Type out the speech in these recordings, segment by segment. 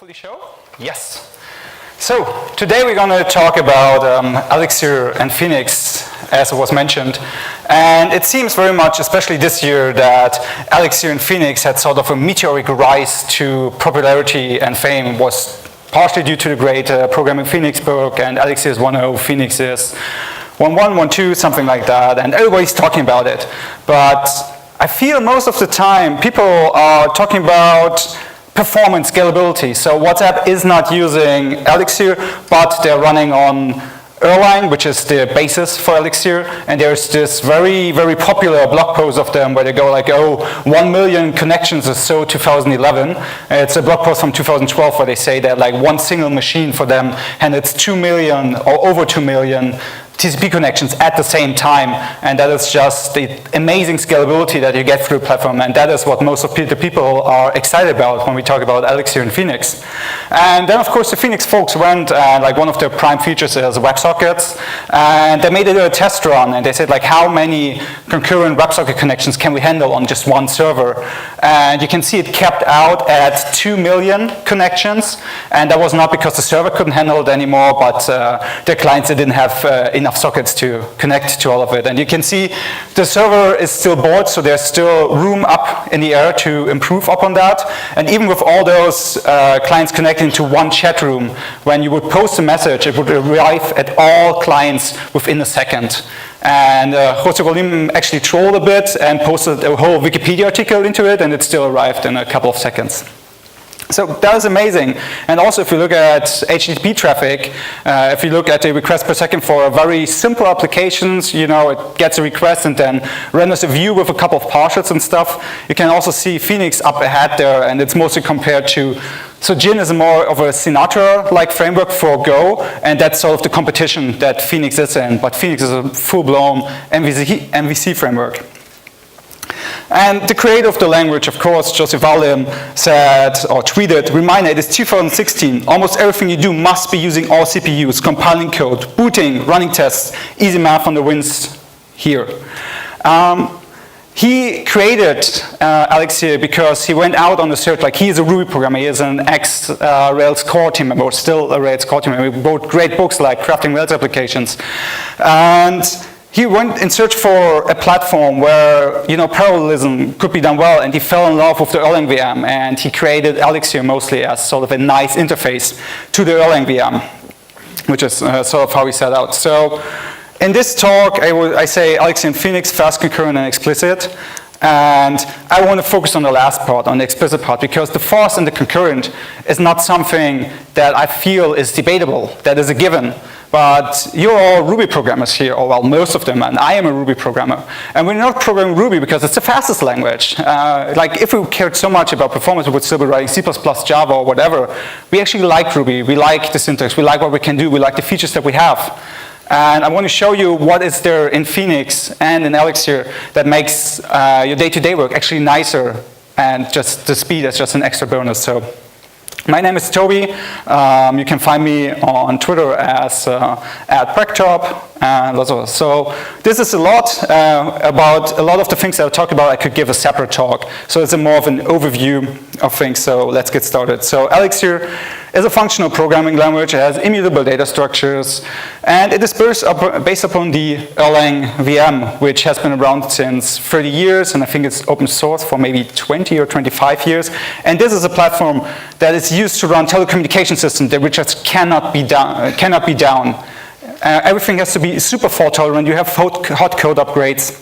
hopefully show? Yes. So today we're going to talk about Elixir and Phoenix, as was mentioned. And it seems very much, especially this year, that Elixir and Phoenix had sort of a meteoric rise to popularity and fame, was partially due to the great Programming Phoenix book, and Elixir is 1.0, Phoenix is 1.1, 1.2, something like that, and everybody's talking about it. But I feel most of the time people are talking about performance scalability. So WhatsApp is not using Elixir, but they're running on Erlang, which is the basis for Elixir, and there's this very, very popular blog post of them where they go like, oh, 1 million connections or so 2011. It's a blog post from 2012 where they say that like one single machine for them, and it's 2 million or over 2 million TCP connections at the same time, and that is just the amazing scalability that you get through the platform, and that is what most of the people are excited about when we talk about Elixir and Phoenix. And then of course the Phoenix folks went, like one of their prime features is WebSockets, and they made it a test run, and they said like how many concurrent WebSocket connections can we handle on just one server, and you can see it capped out at 2 million connections, and that was not because the server couldn't handle it anymore, but the clients didn't have enough sockets to connect to all of it. And you can see the server is still bored, so there's still room up in the air to improve upon that. And even with all those clients connecting to one chat room, when you would post a message, it would arrive at all clients within a second. And Jose Golim actually trolled a bit and posted a whole Wikipedia article into it, and it still arrived in a couple of seconds. So that is amazing. And also if you look at HTTP traffic, if you look at the request per second for very simple applications, you know, it gets a request and then renders a view with a couple of partials and stuff. You can also see Phoenix up ahead there, and it's mostly compared to, so Gin is more of a Sinatra-like framework for Go, and that's sort of the competition that Phoenix is in. But Phoenix is a full-blown MVC framework. And the creator of the language, of course, Joseph Valim, said or tweeted, reminder, it is 2016. Almost everything you do must be using all CPUs, compiling code, booting, running tests, easy math on the wins here. He created Elixir because he went out on a search, like he is a Ruby programmer, he is an ex-Rails core team member, or still a Rails core team member. He wrote great books like Crafting Rails Applications. And he went in search for a platform where, you know, parallelism could be done well, and he fell in love with the Erlang VM, and he created Elixir mostly as sort of a nice interface to the Erlang VM, which is sort of how he set out. So in this talk, I say Elixir and Phoenix, fast, concurrent, and explicit. And I want to focus on the last part, on the explicit part, because the fast and the concurrent is not something that I feel is debatable, that is a given. But you're all Ruby programmers here, or well, most of them, and I am a Ruby programmer. And we're not programming Ruby because it's the fastest language. Like if we cared so much about performance, we would still be writing C++, Java, or whatever. We actually like Ruby, we like the syntax, we like what we can do, we like the features that we have. And I want to show you what is there in Phoenix and in Elixir that makes your day-to-day work actually nicer, and just the speed is just an extra bonus. So my name is Toby. You can find me on Twitter as @Practop. So this is a lot about a lot of the things that I'll talk about. I could give a separate talk. So it's more of an overview of things. So let's get started. So Elixir is a functional programming language. It has immutable data structures, and it is based upon the Erlang VM, which has been around since 30 years, and I think it's open source for maybe 20 or 25 years. And this is a platform that is used to run telecommunication systems that which just cannot be down. Everything has to be super fault tolerant. You have hot code upgrades.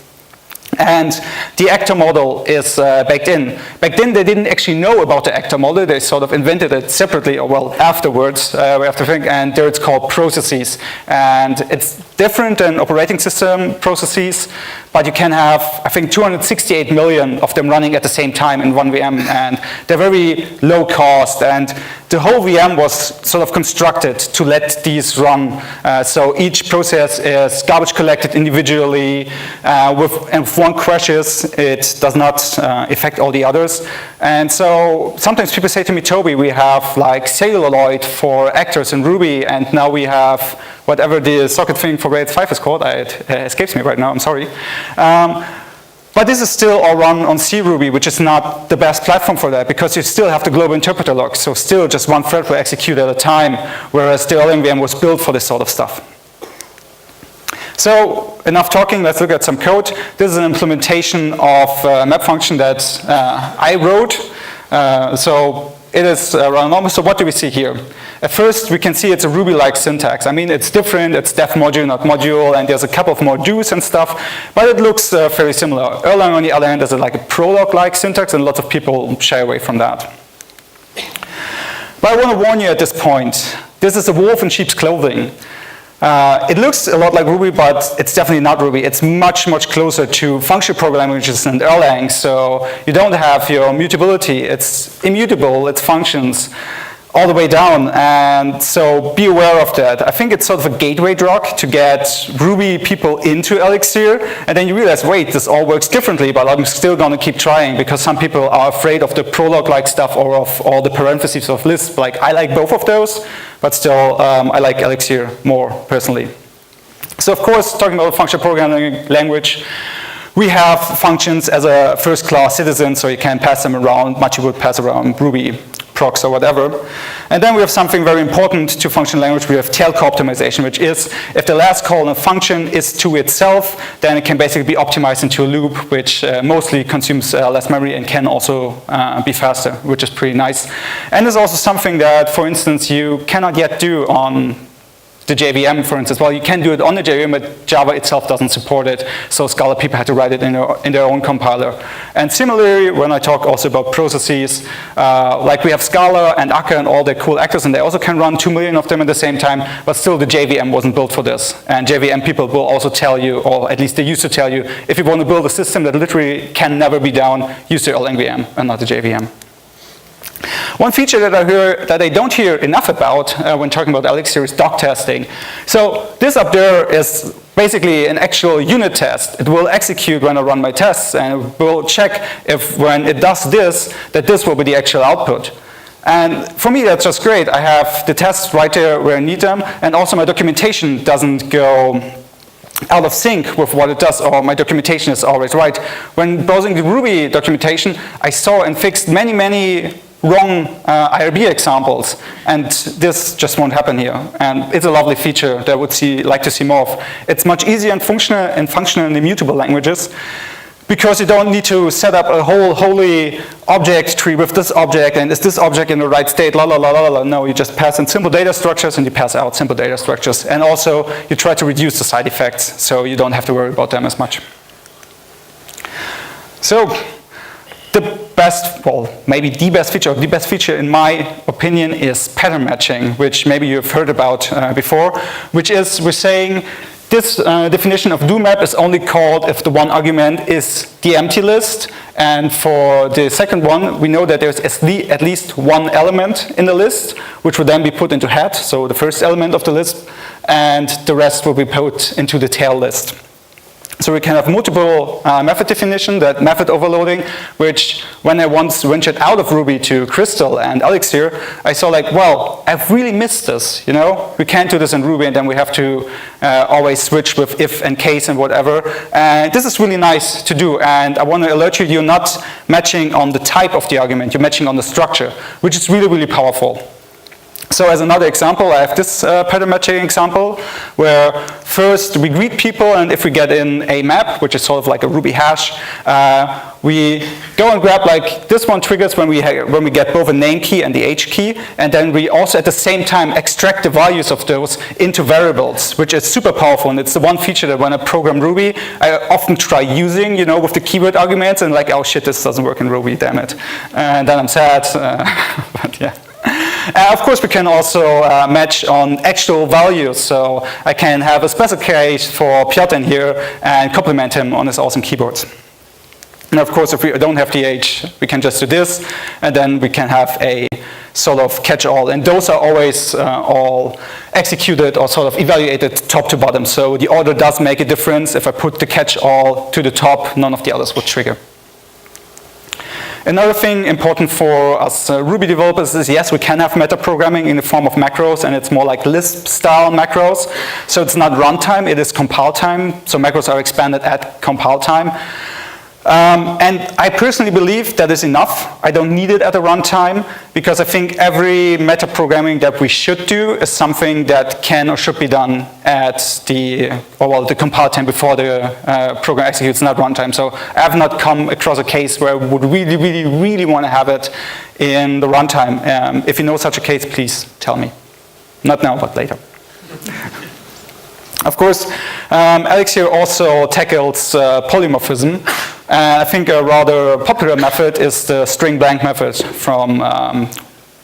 And the actor model is baked in. Back then, they didn't actually know about the actor model. They sort of invented it separately, or well, afterwards, we have to think, and there it's called processes. And it's different than operating system processes, but you can have, I think, 268 million of them running at the same time in one VM, and they're very low cost, and the whole VM was sort of constructed to let these run. So each process is garbage collected individually, and if one crashes, it does not affect all the others. And so sometimes people say to me, Toby, we have like celluloid for actors in Ruby, and now we have whatever the socket thing for Rails 5 is called. It escapes me right now, I'm sorry. But this is still all run on C Ruby, which is not the best platform for that, because you still have the global interpreter logs. So still just one thread will execute at a time, whereas the Erlang VM was built for this sort of stuff. So enough talking, let's look at some code. This is an implementation of a map function that I wrote. So it is run normal. So what do we see here? At first, we can see it's a Ruby-like syntax. I mean, it's different. It's def module, not module, and there's a couple of more do's and stuff, but it looks very similar. Erlang, on the other hand, is like a Prolog-like syntax, and lots of people shy away from that. But I want to warn you at this point. This is a wolf in sheep's clothing. It looks a lot like Ruby, but it's definitely not Ruby. It's much, much closer to functional programming languages than Erlang. So you don't have your mutability. It's immutable. It's functions all the way down. And so be aware of that. I think it's sort of a gateway drug to get Ruby people into Elixir. And then you realize, wait, this all works differently, but I'm still going to keep trying because some people are afraid of the Prolog-like stuff or of all the parentheses of Lisp. Like, I like both of those. But still, I like Elixir more, personally. So of course, talking about a functional programming language, we have functions as a first-class citizen, so you can pass them around, much you would pass around Ruby procs or whatever. And then we have something very important to functional language. We have tailco optimization, which is if the last call in a function is to itself, then it can basically be optimized into a loop, which mostly consumes less memory and can also be faster, which is pretty nice. And there's also something that, for instance, you cannot yet do on the JVM, for instance. Well, you can do it on the JVM, but Java itself doesn't support it. So Scala people had to write it in their own compiler. And similarly, when I talk also about processes, like we have Scala and Akka and all the cool actors, and they also can run 2 million of them at the same time, but still the JVM wasn't built for this. And JVM people will also tell you, or at least they used to tell you, if you want to build a system that literally can never be down, use the Erlang VM and not the JVM. One feature that I hear that I don't hear enough about when talking about Elixir is doc testing. So this up there is basically an actual unit test. It will execute when I run my tests, and it will check if when it does this, that this will be the actual output. And for me, that's just great. I have the tests right there where I need them, and also my documentation doesn't go out of sync with what it does, or my documentation is always right. When browsing the Ruby documentation, I saw and fixed many, many wrong IRB examples, and this just won't happen here. And it's a lovely feature that I would like to see more of. It's much easier and functional and immutable languages, because you don't need to set up a whole holy object tree with this object, and is this object in the right state, la la la la la. No, you just pass in simple data structures and you pass out simple data structures. And also, you try to reduce the side effects, so you don't have to worry about them as much. So, the best, well, maybe the best feature in my opinion is pattern matching, which maybe you've heard about before, which is we're saying this definition of do map is only called if the one argument is the empty list, and for the second one, we know that there's at least one element in the list, which will then be put into head, so the first element of the list, and the rest will be put into the tail list. So we can have multiple method definition, that method overloading, which when I once ventured out of Ruby to Crystal and Elixir, I saw like, well, I've really missed this, you know? We can't do this in Ruby, and then we have to always switch with if and case and whatever. And this is really nice to do, and I want to alert you, you're not matching on the type of the argument, you're matching on the structure, which is really, really powerful. So as another example, I have this pattern matching example where first we greet people, and if we get in a map, which is sort of like a Ruby hash, we go and grab like this one triggers when we get both a name key and the H key, and then we also at the same time extract the values of those into variables, which is super powerful, and it's the one feature that when I program Ruby, I often try using, you know, with the keyword arguments, and like, oh shit, this doesn't work in Ruby, damn it. And then I'm sad, but yeah. Of course, we can also match on actual values. So I can have a special case for Piotr in here and compliment him on his awesome keyboards. And of course, if we don't have the H, we can just do this, and then we can have a sort of catch-all. And those are always all executed or sort of evaluated top to bottom. So the order does make a difference. If I put the catch-all to the top, none of the others would trigger. Another thing important for us Ruby developers is, yes, we can have metaprogramming in the form of macros, and it's more like Lisp-style macros. So it's not runtime, it is compile time. So macros are expanded at compile time. And I personally believe that is enough. I don't need it at the runtime, because I think every metaprogramming that we should do is something that can or should be done at the compile time before the program executes, not runtime. So I have not come across a case where I would really, really, really want to have it in the runtime. If you know such a case, please tell me. Not now, but later. Of course, Elixir also tackles polymorphism. I think a rather popular method is the string blank method from,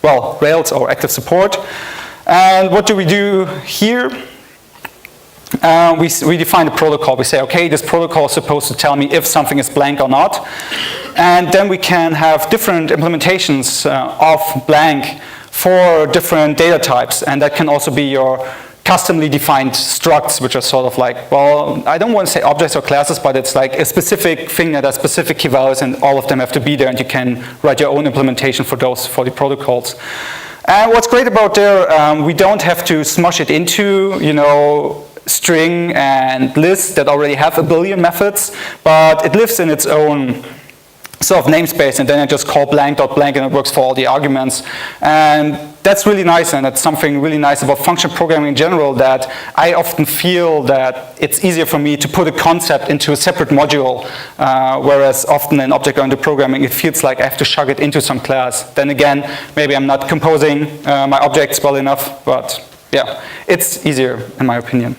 Rails or active support. And what do we do here? We define a protocol. We say, okay, this protocol is supposed to tell me if something is blank or not. And then we can have different implementations of blank for different data types. And that can also be your customly defined structs, which are sort of like, well, I don't want to say objects or classes, but it's like a specific thing that has specific key values, and all of them have to be there, and you can write your own implementation for those, for the protocols. And what's great about there, we don't have to smush it into, string and list that already have a billion methods, but it lives in its own sort of namespace, and then I just call blank.blank, and it works for all the arguments. And that's really nice, and that's something really nice about function programming in general, that I often feel that it's easier for me to put a concept into a separate module, whereas often in object-oriented programming, it feels like I have to shove it into some class. Then again, maybe I'm not composing my objects well enough, but yeah, it's easier in my opinion.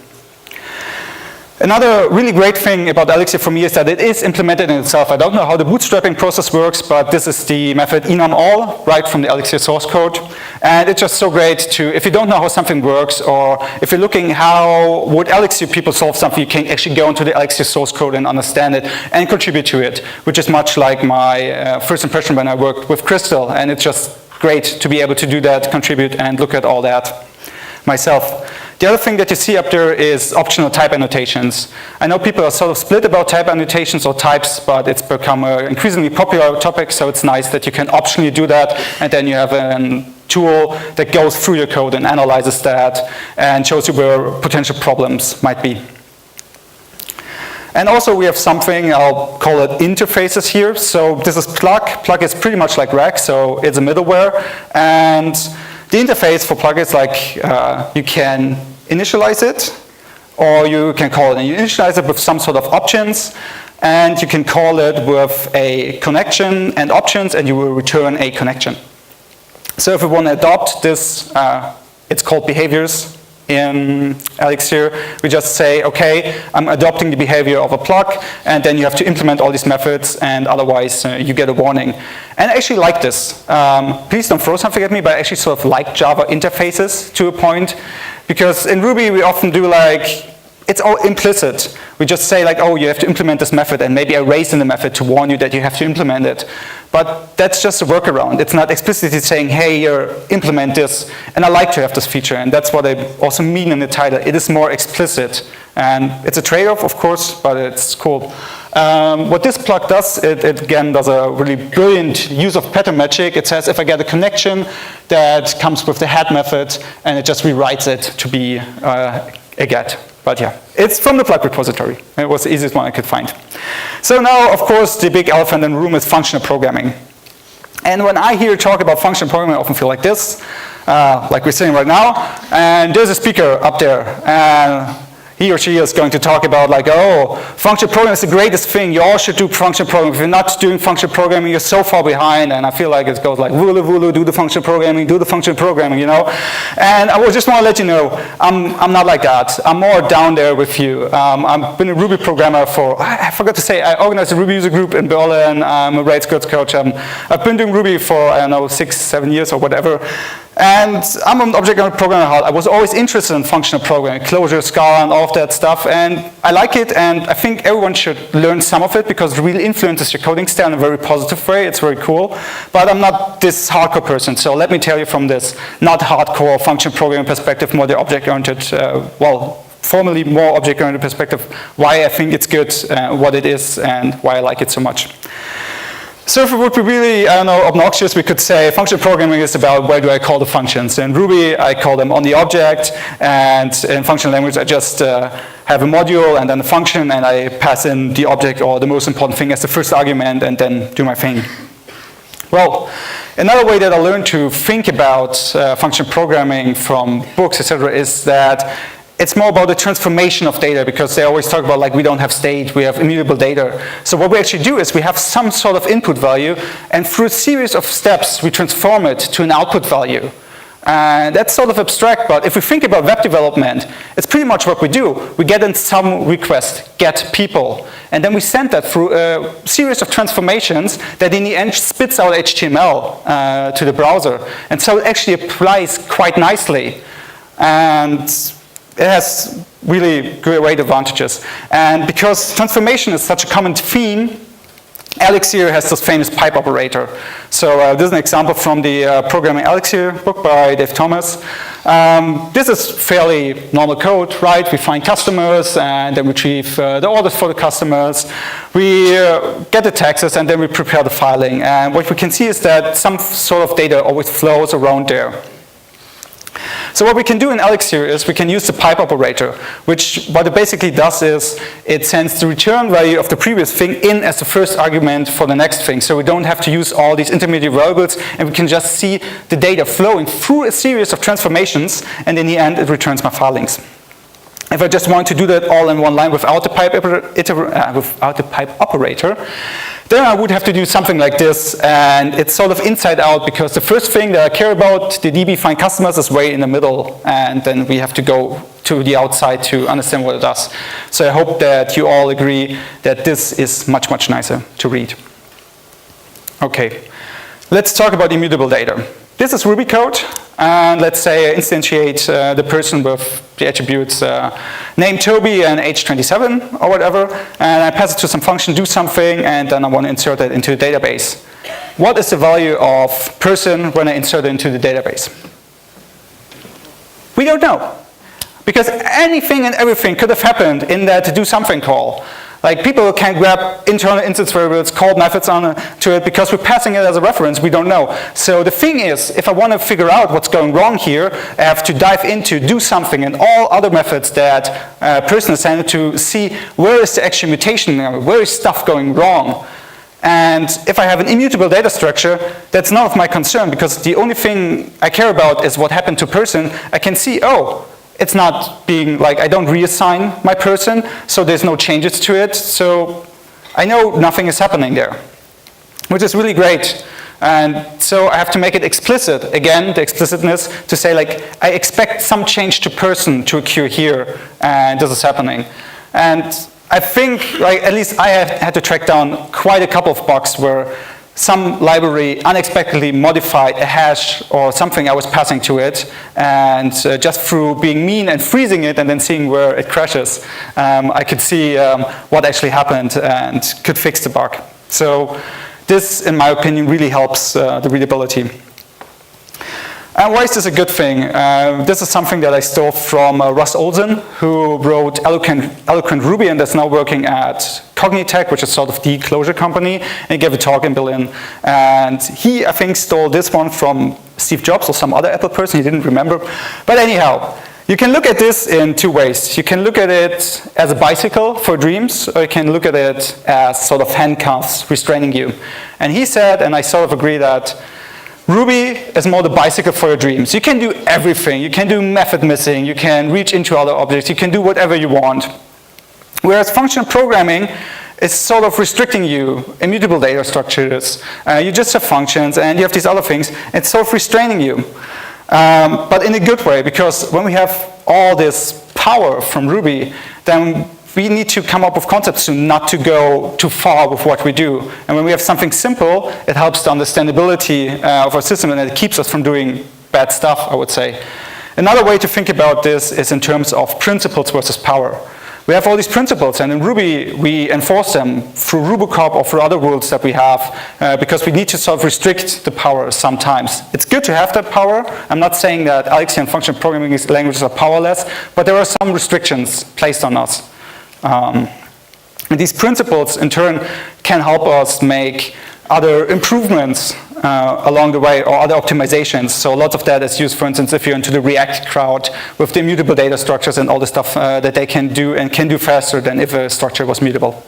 Another really great thing about Elixir for me is that it is implemented in itself. I don't know how the bootstrapping process works, but this is the method enumAll, right from the Elixir source code. And it's just so great to, if you don't know how something works, or if you're looking how would Elixir people solve something, you can actually go into the Elixir source code and understand it and contribute to it, which is much like my first impression when I worked with Crystal. And it's just great to be able to do that, contribute, and look at all that myself. The other thing that you see up there is optional type annotations. I know people are sort of split about type annotations or types, but it's become an increasingly popular topic, so it's nice that you can optionally do that, and then you have a tool that goes through your code and analyzes that and shows you where potential problems might be. And also we have something, I'll call it interfaces here. So this is plug. Plug is pretty much like rec, so it's a middleware. And the interface for plug is like you can initialize it, or you can call it, and you initialize it with some sort of options, and you can call it with a connection and options, and you will return a connection. So if we want to adopt this, it's called behaviors in Elixir. We just say, okay, I'm adopting the behavior of a plug, and then you have to implement all these methods, and otherwise you get a warning. And I actually like this. Please don't throw something at me, but I actually sort of like Java interfaces to a point, because in Ruby we often do like, it's all implicit. We just say like, oh, you have to implement this method, and maybe I raise in the method to warn you that you have to implement it. But that's just a workaround. It's not explicitly saying, hey, here, implement this. And I like to have this feature, and that's what I also mean in the title. It is more explicit. And it's a trade-off, of course, but it's cool. What this plug does, it again does a really brilliant use of pattern magic. It says if I get a connection that comes with the head method, and it just rewrites it to be a get. But yeah, it's from the plug repository. It was the easiest one I could find. So now, of course, the big elephant in the room is functional programming. And when I hear talk about functional programming, I often feel like this, like we're sitting right now. And there's a speaker up there. And he or she is going to talk about like, oh, functional programming is the greatest thing. You all should do functional programming. If you're not doing functional programming, you're so far behind. And I feel like it goes like, voodoo, voodoo, do the functional programming, do the functional programming, you know? And I just want to let you know, I'm not like that. I'm more down there with you. I've been a Ruby programmer for, I forgot to say, I organized a Ruby user group in Berlin. I'm a Rails Skills coach. I've been doing Ruby for, I don't know, 6-7 years or whatever. And I'm an object-oriented programmer at heart. I was always interested in functional programming, Clojure, Scala, and all of that stuff. And I like it, and I think everyone should learn some of it because it really influences your coding style in a very positive way. It's very cool. But I'm not this hardcore person, so let me tell you from this not hardcore functional programming perspective, more the object-oriented, formally more object-oriented perspective, why I think it's good, what it is, and why I like it so much. So if it would be really, I don't know, obnoxious, we could say functional programming is about where do I call the functions. In Ruby, I call them on the object, and in functional language, I just have a module and then a function, and I pass in the object or the most important thing as the first argument, and then do my thing. Well, another way that I learned to think about functional programming from books, etc., is that it's more about the transformation of data, because they always talk about, like, we don't have state, we have immutable data. So what we actually do is we have some sort of input value, and through a series of steps, we transform it to an output value. And that's sort of abstract, but if we think about web development, it's pretty much what we do. We get in some request, get people, and then we send that through a series of transformations that in the end spits out HTML to the browser. And so it actually applies quite nicely. And it has really great advantages. And because transformation is such a common theme, Elixir has this famous pipe operator. So this is an example from the Programming Elixir book by Dave Thomas. This is fairly normal code, right? We find customers and then we retrieve the orders for the customers. We get the taxes and then we prepare the filing. And what we can see is that some sort of data always flows around there. So what we can do in Elixir is we can use the pipe operator, which what it basically does is it sends the return value of the previous thing in as the first argument for the next thing. So we don't have to use all these intermediate variables, and we can just see the data flowing through a series of transformations, and in the end it returns my filings. If I just want to do that all in one line without the pipe operator, then I would have to do something like this, and it's sort of inside out, because the first thing that I care about, the DB find customers, is way in the middle, and then we have to go to the outside to understand what it does. So I hope that you all agree that this is much, much nicer to read. Okay, let's talk about immutable data. This is Ruby code, and let's say I instantiate the person with the attributes name Toby and age 27 or whatever, and I pass it to some function, do something, and then I want to insert it into the database. What is the value of person when I insert it into the database? We don't know, because anything and everything could have happened in that to do something call. Like, people can grab internal instance variables, call methods onto it, because we're passing it as a reference, we don't know. So the thing is, if I want to figure out what's going wrong here, I have to dive into do something and all other methods that a person is sent to see where is the actual mutation, where is stuff going wrong. And if I have an immutable data structure, that's none of my concern, because the only thing I care about is what happened to person. I can see, oh, it's not being like, I don't reassign my person, so there's no changes to it. So I know nothing is happening there, which is really great. And so I have to make it explicit, again, the explicitness, to say, like, I expect some change to person to occur here, and this is happening. And I think, like, at least I had to track down quite a couple of bugs where some library unexpectedly modified a hash or something I was passing to it, and just through being mean and freezing it and then seeing where it crashes, I could see what actually happened and could fix the bug. So this, in my opinion, really helps the readability. And why is this a good thing? This is something that I stole from Russ Olsen, who wrote Eloquent Ruby and is now working at Cognitech, which is sort of the closure company, and he gave a talk in Berlin. And he, I think, stole this one from Steve Jobs or some other Apple person, he didn't remember. But anyhow, you can look at this in two ways. You can look at it as a bicycle for dreams, or you can look at it as sort of handcuffs restraining you. And he said, and I sort of agree, that Ruby is more the bicycle for your dreams. You can do everything. You can do method missing. You can reach into other objects. You can do whatever you want. Whereas functional programming is sort of restricting you. Immutable data structures. You just have functions and you have these other things. It's sort of restraining you. But in a good way, because when we have all this power from Ruby, then we need to come up with concepts to not to go too far with what we do. And when we have something simple, it helps the understandability of our system, and it keeps us from doing bad stuff, I would say. Another way to think about this is in terms of principles versus power. We have all these principles, and in Ruby, we enforce them through RubyConf or through other rules that we have, because we need to sort of restrict the power sometimes. It's good to have that power. I'm not saying that Elixir and functional programming languages are powerless, but there are some restrictions placed on us. And these principles, in turn, can help us make other improvements along the way, or other optimizations. So lots of that is used, for instance, if you're into the React crowd with the immutable data structures and all the stuff that they can do and can do faster than if a structure was mutable.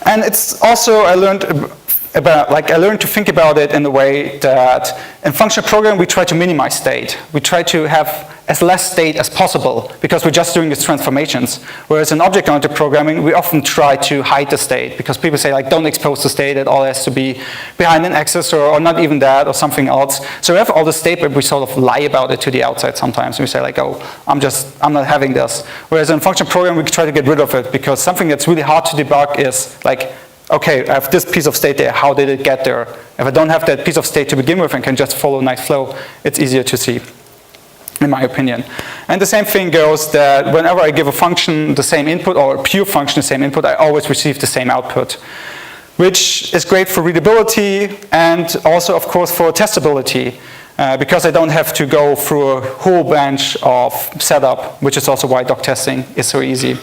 And it's also, I learned to think about it in the way that in functional programming we try to minimize state. We try to have as less state as possible because we're just doing these transformations. Whereas in object-oriented programming, we often try to hide the state because people say, like, don't expose the state, it all has to be behind an axis or not even that or something else. So we have all the state, but we sort of lie about it to the outside sometimes. We say, like, oh, I'm not having this. Whereas in functional programming, we try to get rid of it because something that's really hard to debug is, like, okay, I have this piece of state there, how did it get there? If I don't have that piece of state to begin with and can just follow a nice flow, it's easier to see, in my opinion. And the same thing goes that whenever I give a function the same input, or a pure function the same input, I always receive the same output, which is great for readability and also, of course, for testability, because I don't have to go through a whole bunch of setup, which is also why doc testing is so easy.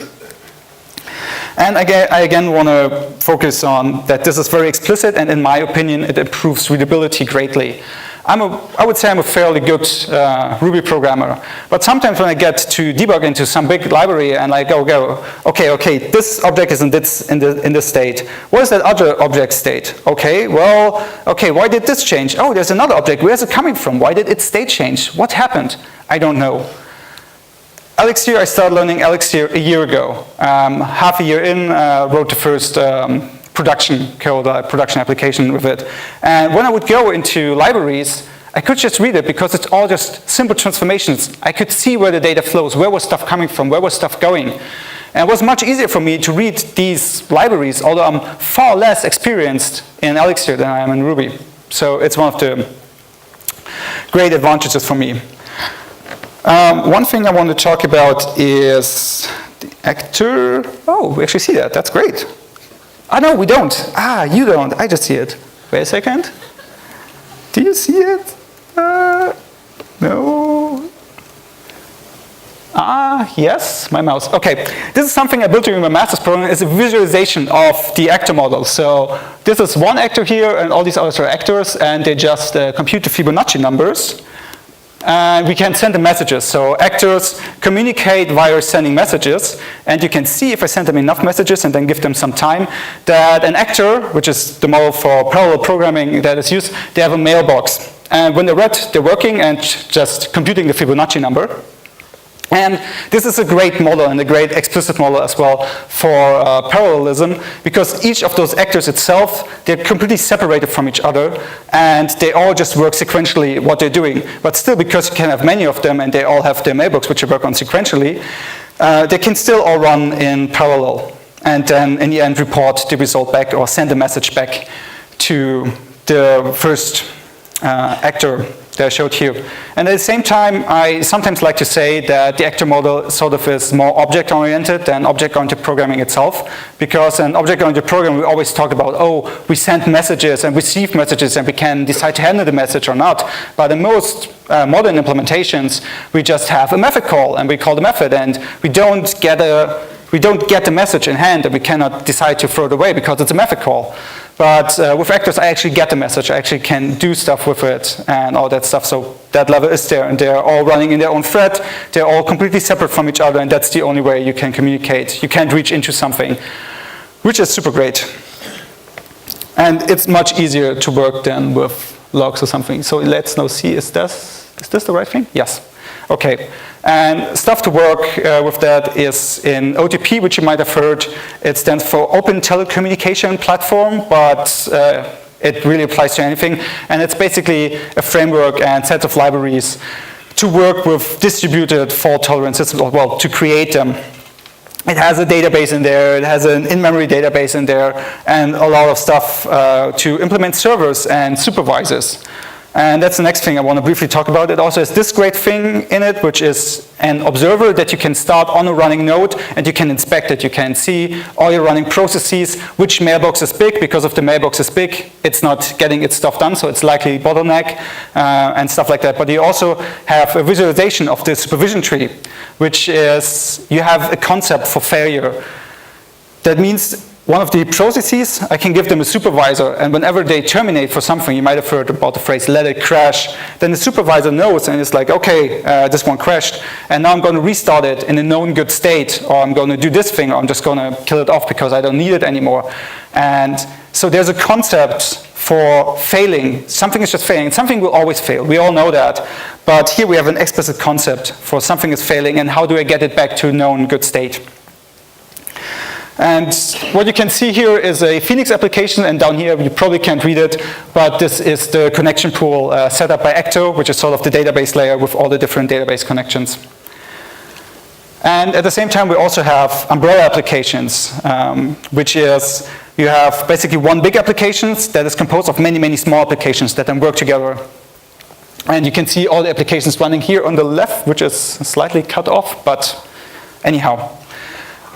And I again want to focus on that this is very explicit, and in my opinion, it improves readability greatly. I would say I'm a fairly good Ruby programmer, but sometimes when I get to debug into some big library and I go, okay, this object is in this state. What is that other object state? Okay, why did this change? Oh, there's another object. Where's it coming from? Why did its state change? What happened? I don't know. Elixir, I started learning Elixir a year ago. Half a year in, wrote the first production code, production application with it. And when I would go into libraries, I could just read it because it's all just simple transformations. I could see where the data flows, where was stuff coming from, where was stuff going. And it was much easier for me to read these libraries, although I'm far less experienced in Elixir than I am in Ruby. So it's one of the great advantages for me. One thing I want to talk about is the actor. Oh, we actually see that. That's great. Ah, no, we don't. Ah, you don't. I just see it. Wait a second. Do you see it? No. Ah, yes, my mouse. Okay, this is something I built during my master's program. It's a visualization of the actor model. So this is one actor here, and all these others are actors, and they just compute the Fibonacci numbers. And we can send them messages. So actors communicate via sending messages. And you can see if I send them enough messages and then give them some time, that an actor, which is the model for parallel programming that is used, they have a mailbox. And when they're read, they're working and just computing the Fibonacci number. And this is a great model and a great explicit model as well for parallelism, because each of those actors itself, they're completely separated from each other, and they all just work sequentially what they're doing. But still, because you can have many of them and they all have their mailbox which you work on sequentially, they can still all run in parallel, and then in the end report the result back or send a message back to the first actor that I showed here. And at the same time, I sometimes like to say that the actor model sort of is more object-oriented than object-oriented programming itself, because in object-oriented programming we always talk about, oh, we send messages and receive messages and we can decide to handle the message or not. But in most modern implementations, we just have a method call and we call the method, and we don't get the message in hand and we cannot decide to throw it away because it's a method call. But with actors, I actually get the message. I actually can do stuff with it and all that stuff. So that level is there, and they're all running in their own thread. They're all completely separate from each other, and that's the only way you can communicate. You can't reach into something, which is super great. And it's much easier to work than with logs or something. So let's now see, is this the right thing? Yes. Okay, and stuff to work with that is in OTP, which you might have heard. It stands for Open Telecommunication Platform, but it really applies to anything. And it's basically a framework and set of libraries to work with distributed fault-tolerant systems, well, to create them. It has a database in there, it has an in-memory database in there, and a lot of stuff to implement servers and supervisors. And that's the next thing I want to briefly talk about. It also has this great thing in it, which is an observer that you can start on a running node, and you can inspect it. You can see all your running processes, which mailbox is big, because if the mailbox is big, it's not getting its stuff done, so it's likely bottleneck and stuff like that. But you also have a visualization of the supervision tree, which is you have a concept for failure. That means one of the processes, I can give them a supervisor, and whenever they terminate for something, you might have heard about the phrase, let it crash, then the supervisor knows, and it's like, okay, this one crashed, and now I'm going to restart it in a known good state, or I'm going to do this thing, or I'm just going to kill it off because I don't need it anymore. And so there's a concept for failing. Something is just failing. Something will always fail. We all know that. But here we have an explicit concept for something is failing, and how do I get it back to a known good state? And what you can see here is a Phoenix application, and down here you probably can't read it, but this is the connection pool set up by Ecto, which is sort of the database layer with all the different database connections. And at the same time, we also have umbrella applications, which is you have basically one big application that is composed of many, many small applications that then work together. And you can see all the applications running here on the left, which is slightly cut off, but anyhow.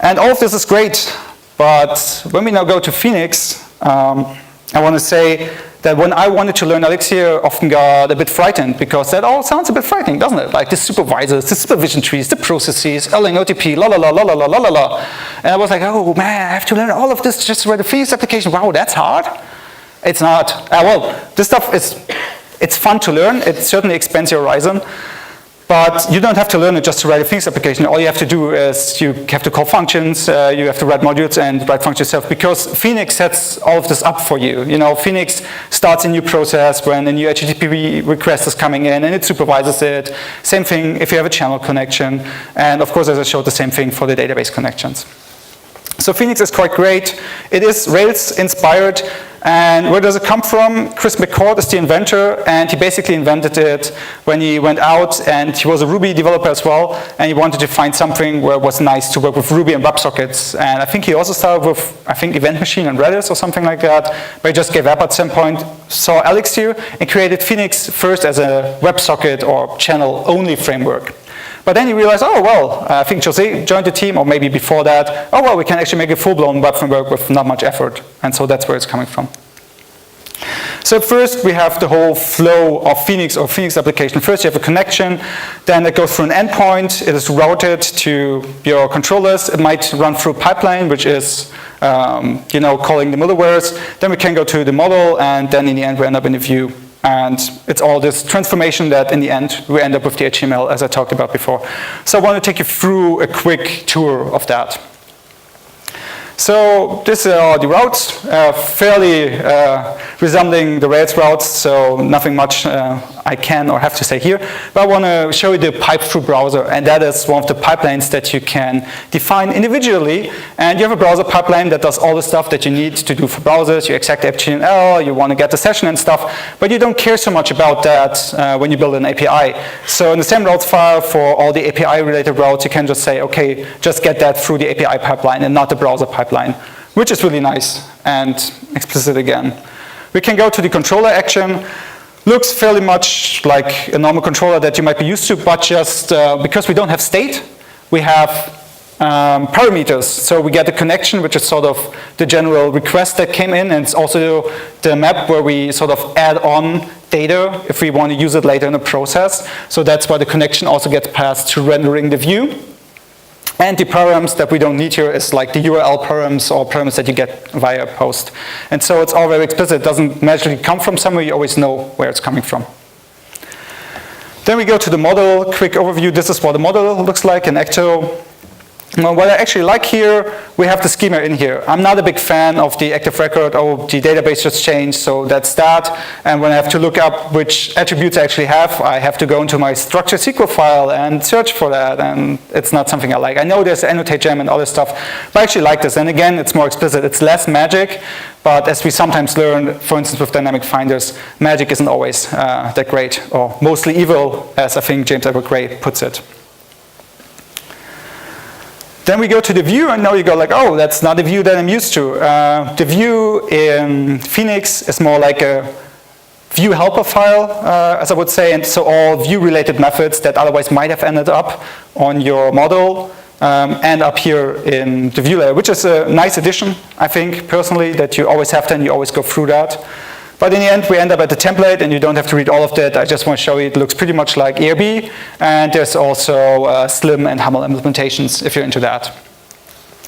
And all of this is great, but when we now go to Phoenix, I want to say that when I wanted to learn Elixir, I often got a bit frightened, because that all sounds a bit frightening, doesn't it? Like the supervisors, the supervision trees, the processes, LN, OTP, la la la la la la la la. And I was like, oh man, I have to learn all of this just to write a Phoenix application. Wow, that's hard. It's not. Well, this stuff it's fun to learn. It certainly expands your horizon. But you don't have to learn it just to write a Phoenix application. All you have to do is you have to call functions, you have to write modules and write functions yourself, because Phoenix sets all of this up for you. You know, Phoenix starts a new process when a new HTTP request is coming in, and it supervises it. Same thing if you have a channel connection. And of course, as I showed, the same thing for the database connections. So Phoenix is quite great. It is Rails inspired. And where does it come from? Chris McCord is the inventor, and he basically invented it when he went out, and he was a Ruby developer as well, and he wanted to find something where it was nice to work with Ruby and WebSockets. And I think he also started with, I think, Event Machine and Redis or something like that, but he just gave up at some point, saw Elixir, and created Phoenix first as a WebSocket or channel-only framework. But then he realized, oh, well, I think Jose joined the team, or maybe before that, oh, well, we can actually make a full-blown web framework with not much effort. And so that's where it's coming from. So first, we have the whole flow of Phoenix or Phoenix application. First, you have a connection. Then it goes through an endpoint. It is routed to your controllers. It might run through a pipeline, which is you know, calling the middlewares. Then we can go to the model, and then in the end, we end up in the view. And it's all this transformation that in the end, we end up with the HTML, as I talked about before. So I want to take you through a quick tour of that. So this are the routes, fairly resembling the Rails routes, so nothing much I can or have to say here. But I want to show you the pipe-through browser, and that is one of the pipelines that you can define individually. And you have a browser pipeline that does all the stuff that you need to do for browsers. You extract the HTML, you want to get the session and stuff, but you don't care so much about that when you build an API. So in the same routes file for all the API-related routes, you can just say, okay, just get that through the API pipeline and not the browser pipeline, which is really nice and explicit again. We can go to the controller action. Looks fairly much like a normal controller that you might be used to, but just because we don't have state, we have parameters. So we get a connection, which is sort of the general request that came in, and it's also the map where we sort of add on data if we want to use it later in the process. So that's why the connection also gets passed to rendering the view. And the params that we don't need here is like the URL params or params that you get via post. And so it's all very explicit. It doesn't magically come from somewhere. You always know where it's coming from. Then we go to the model. Quick overview. This is what the model looks like in Ecto. Well, what I actually like here, we have the schema in here. I'm not a big fan of the active record. Oh, the database just changed, so that's that. And when I have to look up which attributes I actually have to go into my structured SQL file and search for that, and it's not something I like. I know there's annotate gem and other stuff, but I actually like this. And again, it's more explicit. It's less magic, but as we sometimes learn, for instance, with dynamic finders, magic isn't always that great, or mostly evil, as I think James Edward Gray puts it. Then we go to the view, and now you go like, oh, that's not the view that I'm used to. The view in Phoenix is more like a view helper file, as I would say, and so all view-related methods that otherwise might have ended up on your model end up here in the view layer, which is a nice addition, I think, personally, that you always have to, and you always go through that. But in the end, we end up at the template, and you don't have to read all of that. I just want to show you it looks pretty much like ERB, and there's also Slim and Haml implementations if you're into that.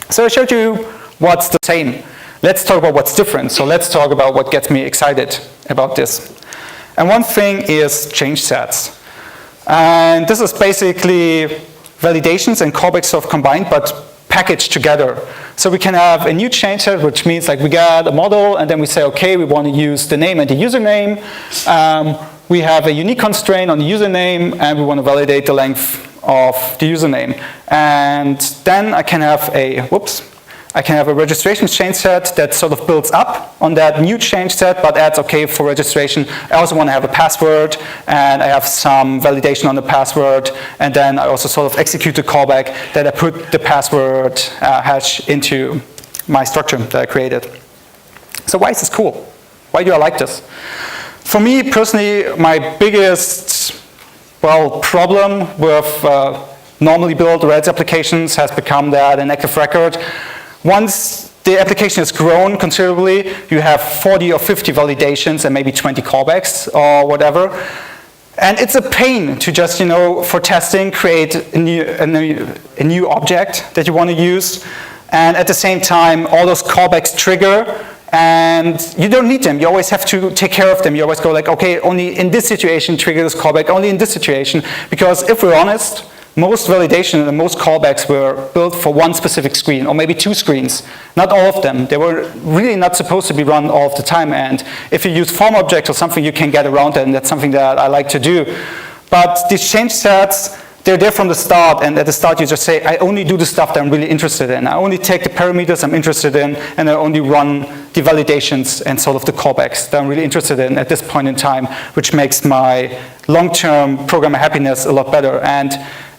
So I showed you what's the same. let's talk about what's different. So let's talk about what gets me excited about this. And one thing is change sets. And this is basically validations and callbacks sort of combined, but packaged together. So we can have a new change set, which means like we got a model, and then we say, okay, we want to use the name and the username. We have a unique constraint on the username, and we want to validate the length of the username. And then I can have a, I can have a registration change set that sort of builds up on that new change set, but adds, okay, for registration, I also want to have a password, and I have some validation on the password, and then I also sort of execute the callback that I put the password hash into my structure that I created. So why is this cool? Why do I like this? For me personally, my biggest, problem with normally built Rails applications has become that an active record. Once the application has grown considerably, you have 40 or 50 validations and maybe 20 callbacks or whatever. And it's a pain to just, for testing, create a new object that you want to use. And at the same time, all those callbacks trigger, and you don't need them. You always have to take care of them. You always go like, okay, only in this situation trigger this callback, only in this situation. Because if we're honest, most validation and most callbacks were built for one specific screen, or maybe two screens. Not all of them. They were really not supposed to be run all of the time. And if you use form objects or something, you can get around that, and that's something that I like to do. But these change sets, they're there from the start, and at the start you just say, I only do the stuff that I'm really interested in. I only take the parameters I'm interested in, and I only run the validations and sort of the callbacks that I'm really interested in at this point in time, which makes my long-term programmer happiness a lot better. And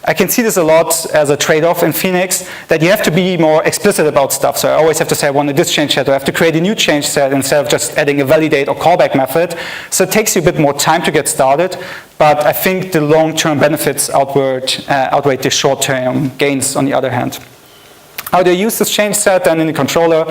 I can see this a lot as a trade-off in Phoenix, that you have to be more explicit about stuff. So I always have to say I want this change set, or I have to create a new change set instead of just adding a validate or callback method. So it takes you a bit more time to get started, but I think the long-term benefits outweigh the short-term gains on the other hand. How do I use this change set then in the controller?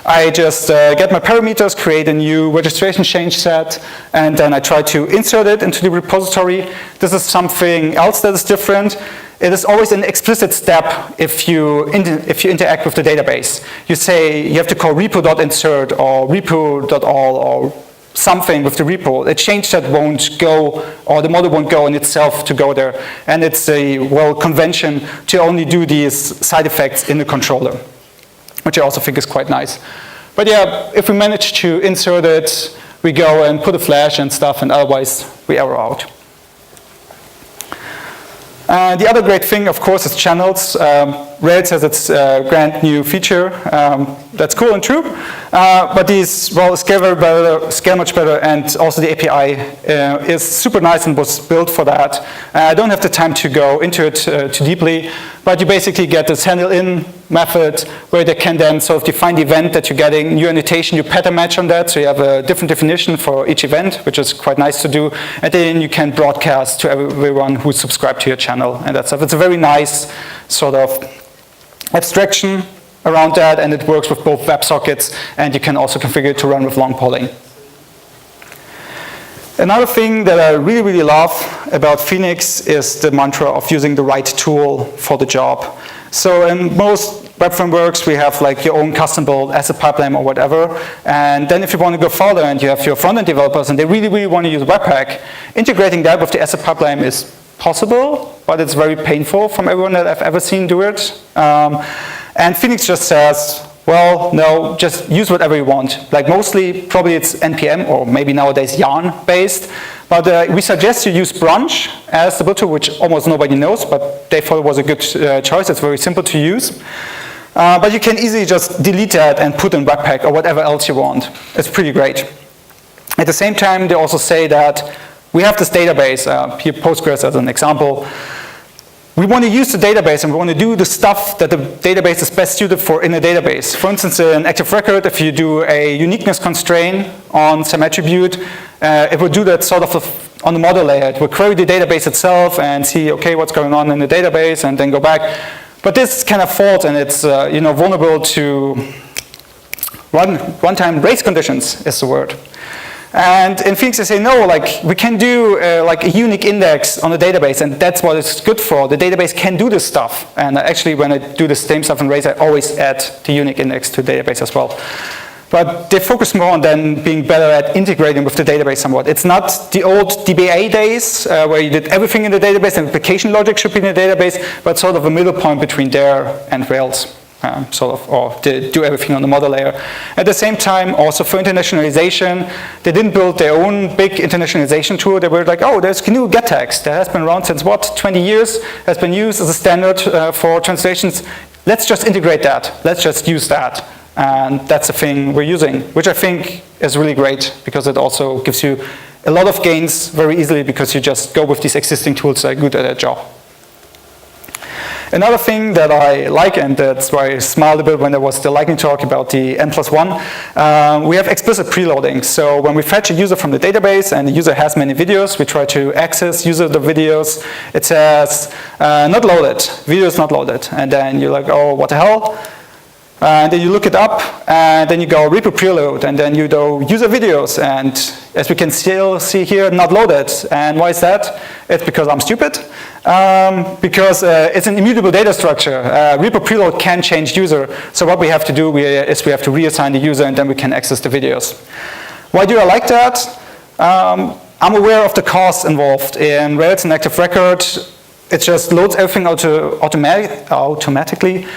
I just get my parameters, create a new registration change set, and then I try to insert it into the repository. This is something else that is different. It is always an explicit step if you interact with the database. You say you have to call repo.insert or repo.all or something with the repo. A change set won't go, or the model won't go in itself to go there. And it's a convention to only do these side effects in the controller, which I also think is quite nice. But yeah, if we manage to insert it, we go and put a flash and stuff, and otherwise we error out. The other great thing, of course, is channels. Rails has its grand new feature. That's cool and true. But these, scale much better, and also the API is super nice and was built for that. I don't have the time to go into it too deeply, but you basically get this handle-in method where they can then sort of define the event that you're getting, new annotation, you pattern match on that, so you have a different definition for each event, which is quite nice to do, and then you can broadcast to everyone who's subscribed to your channel and that stuff. It's a very nice sort of abstraction around that, and it works with both WebSockets, and you can also configure it to run with long polling. Another thing that I really, really love about Phoenix is the mantra of using the right tool for the job. So in most web frameworks, we have like your own custom built asset pipeline or whatever. And then if you want to go further and you have your front-end developers and they really, really want to use Webpack, integrating that with the asset pipeline is possible, but it's very painful from everyone that I've ever seen do it. And Phoenix just says, well, no, just use whatever you want. Like mostly, probably it's NPM or maybe nowadays Yarn based. But we suggest you use Branch as the build tool, which almost nobody knows, but they thought it was a good choice. It's very simple to use. But you can easily just delete that and put in Webpack or whatever else you want. It's pretty great. At the same time, they also say that we have this database, here Postgres as an example. We want to use the database and we want to do the stuff that the database is best suited for in a database. For instance, in Active Record, if you do a uniqueness constraint on some attribute, it will do that sort of on the model layer. It will query the database itself and see, okay, what's going on in the database, and then go back. But this kind of fault, and it's vulnerable to runtime race conditions is the word. And in Phoenix, they say, no, like we can do like a unique index on the database, and that's what it's good for. The database can do this stuff. And actually, when I do the same stuff in Rails, I always add the unique index to the database as well. But they focus more on then being better at integrating with the database somewhat. It's not the old DBA days where you did everything in the database and application logic should be in the database, but sort of a middle point between there and Rails. Or they do everything on the model layer. At the same time, also for internationalization, they didn't build their own big internationalization tool. They were like, oh, there's GNU gettext that has been around since what, 20 years, has been used as a standard for translations. Let's just integrate that. Let's just use that. And that's the thing we're using, which I think is really great because it also gives you a lot of gains very easily because you just go with these existing tools that are good at their job. Another thing that I like, and that's why I smiled a bit when there was the lightning talk about the N+1, we have explicit preloading. So when we fetch a user from the database and the user has many videos, we try to access the videos. It says, not loaded, video is not loaded. And then you're like, oh, what the hell? And then you look it up, and then you go repo preload, and then you do user videos, and as we can still see here, not loaded. And why is that? It's because I'm stupid. Because it's an immutable data structure. Repo preload can change user. So what we have to do is we have to reassign the user, and then we can access the videos. Why do I like that? I'm aware of the costs involved. In Rails and Active Record, it just loads everything automatically,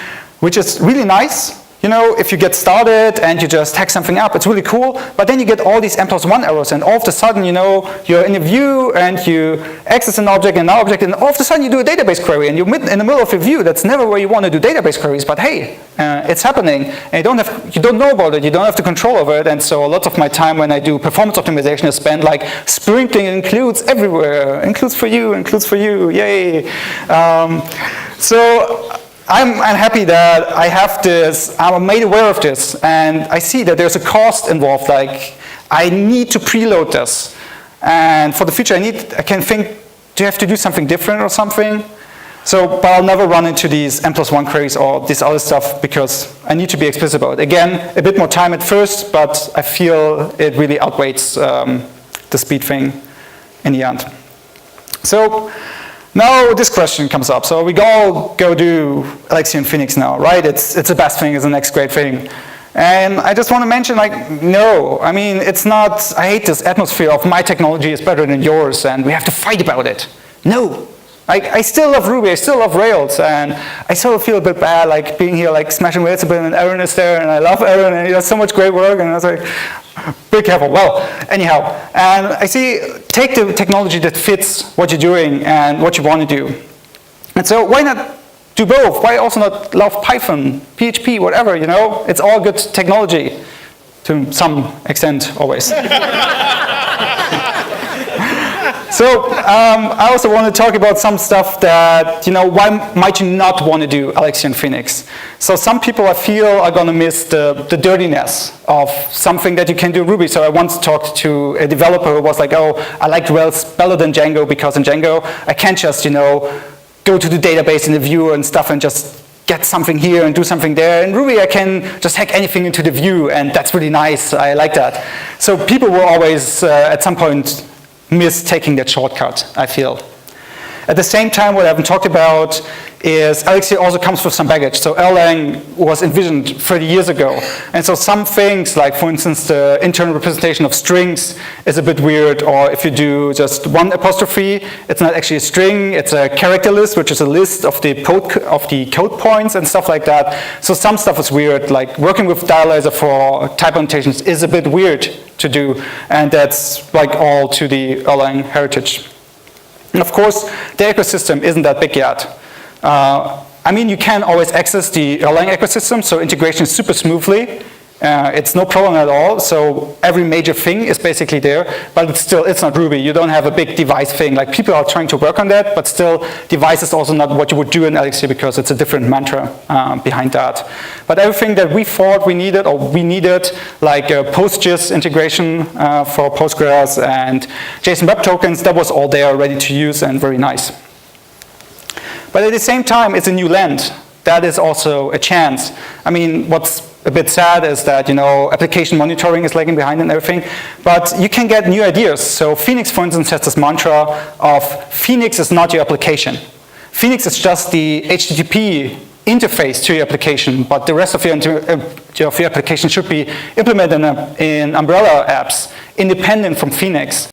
which is really nice. You know, if you get started and you just hack something up, it's really cool. But then you get all these N+1 errors, and all of a sudden, you know, you're in a view and you access an object and an object, and all of a sudden you do a database query, and you're in the middle of a view. That's never where you want to do database queries. But hey, it's happening, and you don't know about it. You don't have the control over it. And so a lot of my time when I do performance optimization is spent like sprinkling includes everywhere, includes for you, yay. So I'm happy that I have this, I'm made aware of this, and I see that there's a cost involved, like I need to preload this. And for the future I can think, do you have to do something different or something? So, but I'll never run into these N+1 queries or this other stuff because I need to be explicit about it. Again, a bit more time at first, but I feel it really outweighs the speed thing in the end. So, now this question comes up. So we all go do Elixir Phoenix now, right? It's the best thing, it's the next great thing. And I just want to mention, like, no. I mean, it's not, I hate this atmosphere of my technology is better than yours and we have to fight about it. No. I still love Ruby, I still love Rails, and I sort of feel a bit bad, like being here, like smashing Rails a bit, and Aaron is there, and I love Aaron, and he does so much great work, and I was like, be careful. Well, anyhow, and I see, take the technology that fits what you're doing and what you want to do. And so why not do both? Why also not love Python, PHP, whatever, you know? It's all good technology, to some extent, always. So I also want to talk about some stuff that, you know, why might you not want to do Elixir Phoenix? So some people I feel are going to miss the dirtiness of something that you can do in Ruby. So I once talked to a developer who was like, oh, I like Rails better than Django because in Django I can't just, you know, go to the database in the view and stuff and just get something here and do something there. In Ruby I can just hack anything into the view, and that's really nice. I like that. So people will always, at some point, miss taking that shortcut, I feel. At the same time, what I haven't talked about is Elixir also comes with some baggage. So Erlang was envisioned 30 years ago. And so some things, like for instance, the internal representation of strings is a bit weird, or if you do just one apostrophe, it's not actually a string, it's a character list, which is a list of the code points and stuff like that. So some stuff is weird, like working with dialyzer for type annotations is a bit weird to do, and that's like all to the Erlang heritage. And of course, the ecosystem isn't that big yet. I mean, you can always access the Erlang ecosystem, so integration is super smoothly. It's no problem at all, so every major thing is basically there, but it's not Ruby. You don't have a big device thing. Like, people are trying to work on that, but still, device is also not what you would do in Elixir because it's a different mantra behind that. But everything that we thought we needed, like PostGIS integration for Postgres and JSON Web Tokens, that was all there, ready to use and very nice. But at the same time, it's a new land. That is also a chance. I mean, what's a bit sad is that, you know, application monitoring is lagging behind and everything, but you can get new ideas. So Phoenix, for instance, has this mantra of Phoenix is not your application. Phoenix is just the HTTP interface to your application, but the rest of your application should be implemented in Umbrella apps, independent from Phoenix.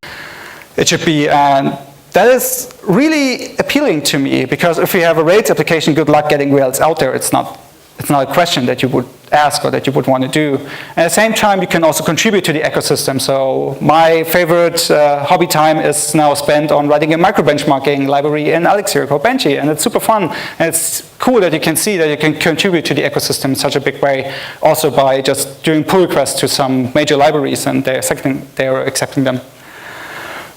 It should be, that is really appealing to me, because if you have a Rails application, good luck getting Rails out there. It's not a question that you would ask or that you would want to do. At the same time, you can also contribute to the ecosystem. So my favorite hobby time is now spent on writing a micro-benchmarking library in Elixir called Benchy, and it's super fun. And it's cool that you can see that you can contribute to the ecosystem in such a big way, also by just doing pull requests to some major libraries, and they're accepting them.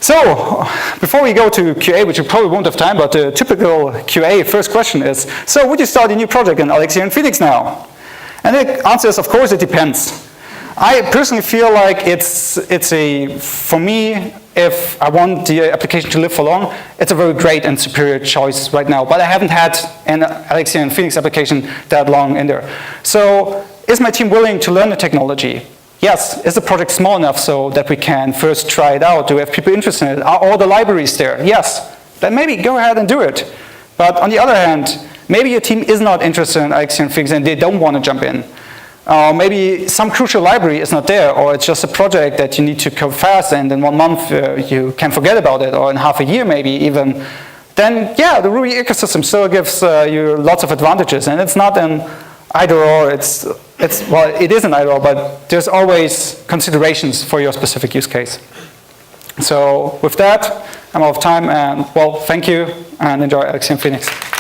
So, before we go to QA, which we probably won't have time, but the typical QA first question is, so would you start a new project in Elixir and Phoenix now? And the answer is, of course, it depends. I personally feel like for me, if I want the application to live for long, it's a very great and superior choice right now. But I haven't had an Elixir and Phoenix application that long in there. So, is my team willing to learn the technology? Yes. Is the project small enough so that we can first try it out? Do we have people interested in it? Are all the libraries there? Yes. Then maybe go ahead and do it. But on the other hand, maybe your team is not interested in Elixir and Phoenix and they don't want to jump in. Maybe some crucial library is not there, or it's just a project that you need to code fast and in 1 month you can forget about it, or in half a year maybe even. Then yeah, the Ruby ecosystem still gives you lots of advantages, and it's not an either or, well, it is an either or, but there's always considerations for your specific use case. So with that, I'm out of time, and well, thank you, and enjoy Elixir and Phoenix.